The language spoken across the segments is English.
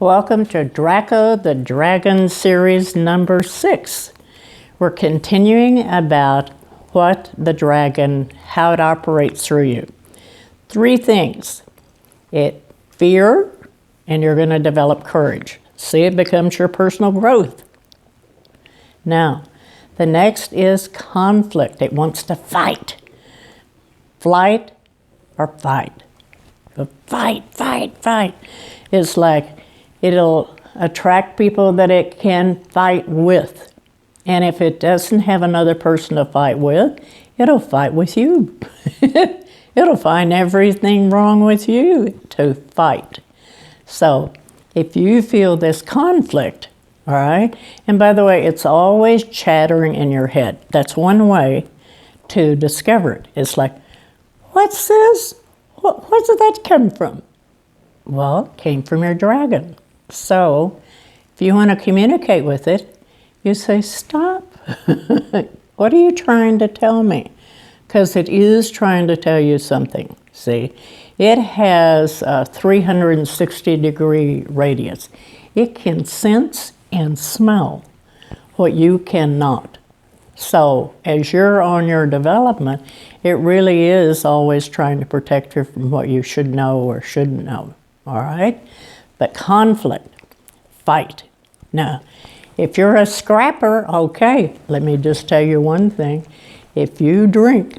Welcome to Draco the Dragon series number 6. We're continuing about what the dragon, how it operates through you. 3 things. Fear, and you're going to develop courage. See, it becomes your personal growth. Now, the next is conflict. It wants to fight. Flight or fight. Fight. It's like it'll attract people that it can fight with. And if it doesn't have another person to fight with, it'll fight with you. It'll find everything wrong with you to fight. So if you feel this conflict, all right, and by the way, it's always chattering in your head. That's one way to discover it. It's like, what's this? Where did that come from? Well, it came from your dragon. So if you want to communicate with it, you say, stop. What are you trying to tell me? Because it is trying to tell you something. See, it has a 360-degree radius. It can sense and smell what you cannot. So as you're on your development, it really is always trying to protect you from what you should know or shouldn't know. All right? But conflict, fight. Now, if you're a scrapper, okay, let me just tell you one thing. If you drink,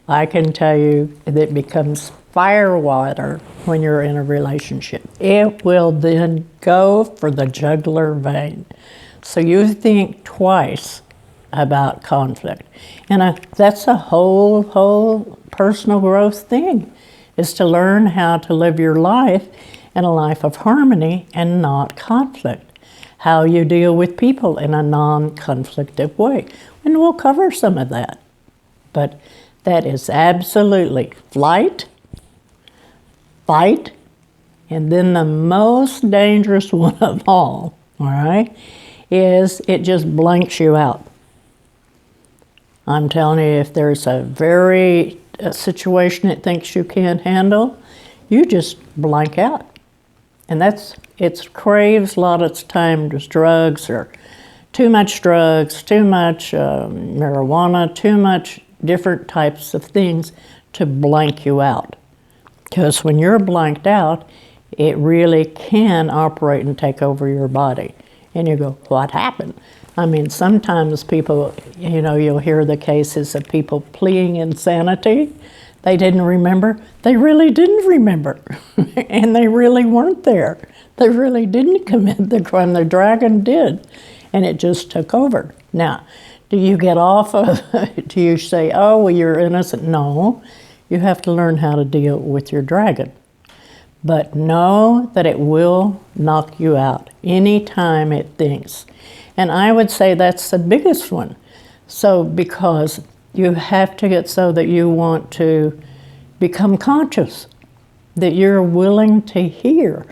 I can tell you that it becomes fire water when you're in a relationship. It will then go for the jugular vein. So you think twice about conflict. And that's a whole personal growth thing, is to learn how to live your life in a life of harmony and not conflict. How you deal with people in a non-conflictive way. And we'll cover some of that. But that is absolutely flight, fight, and then the most dangerous one of all right, is it just blanks you out. I'm telling you, if there's a situation it thinks you can't handle, you just blank out. And it craves a lot of its time as drugs, or too much drugs, too much marijuana, too much different types of things to blank you out. Because when you're blanked out, it really can operate and take over your body. And you go, what happened? I mean, sometimes people, you'll hear the cases of people pleading insanity. They didn't remember. They really didn't remember. And they really weren't there. They really didn't commit the crime. The dragon did. And it just took over. Now, do you get off of, do you say, oh, well, you're innocent? No. You have to learn how to deal with your dragon. But know that it will knock you out anytime it thinks. And I would say that's the biggest one. So because you have to get so that you want to become conscious, that you're willing to hear,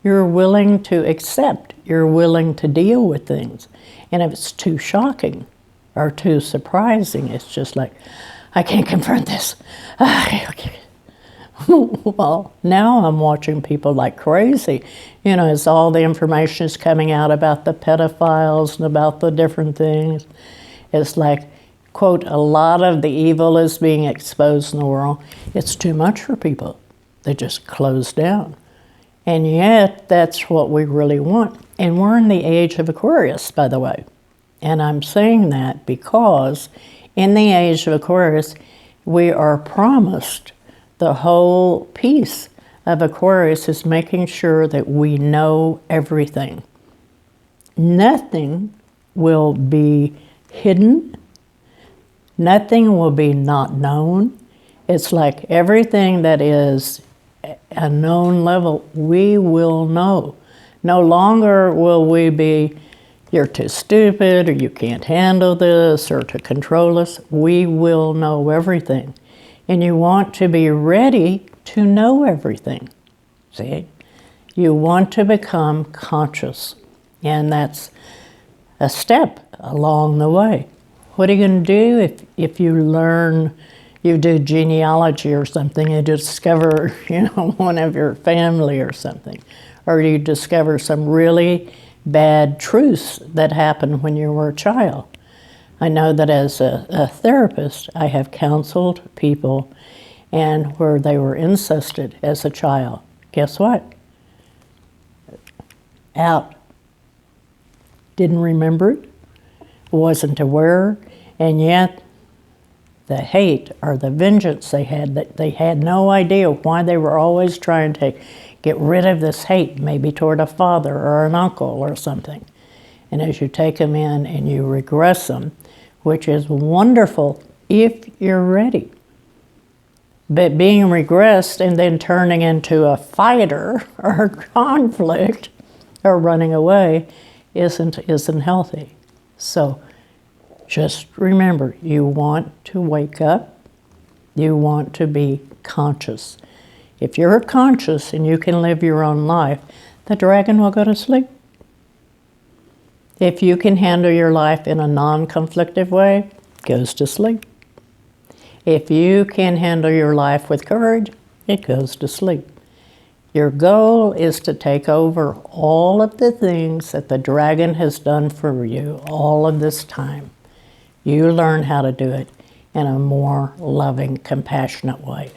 you're willing to accept, you're willing to deal with things. And if it's too shocking or too surprising, it's just like, I can't confront this. Well, now I'm watching people like crazy. As all the information is coming out about the pedophiles and about the different things. It's like, quote, a lot of the evil is being exposed in the world. It's too much for people. They just close down. And yet, that's what we really want. And we're in the age of Aquarius, by the way. And I'm saying that because in the age of Aquarius, we are promised the whole piece of Aquarius is making sure that we know everything. Nothing will be hidden. Nothing will be not known. It's like everything that is a known level, we will know. No longer will we be, you're too stupid, or you can't handle this, or to control us. We will know everything. And you want to be ready to know everything. See? You want to become conscious. And that's a step along the way. What are you going to do if you learn you do genealogy or something, you discover, one of your family or something. Or you discover some really bad truths that happened when you were a child. I know that as a therapist, I have counseled people and where they were incested as a child. Guess what? Out. Didn't remember it, wasn't aware, and yet the hate or the vengeance they had no idea why they were always trying to get rid of this hate, maybe toward a father or an uncle or something. And as you take them in and you regress them, which is wonderful if you're ready. But being regressed and then turning into a fighter or conflict or running away isn't healthy. So just remember, you want to wake up, you want to be conscious. If you're conscious and you can live your own life, the dragon will go to sleep. If you can handle your life in a non-conflictive way, it goes to sleep. If you can handle your life with courage, it goes to sleep. Your goal is to take over all of the things that the dragon has done for you all of this time. You learn how to do it in a more loving, compassionate way.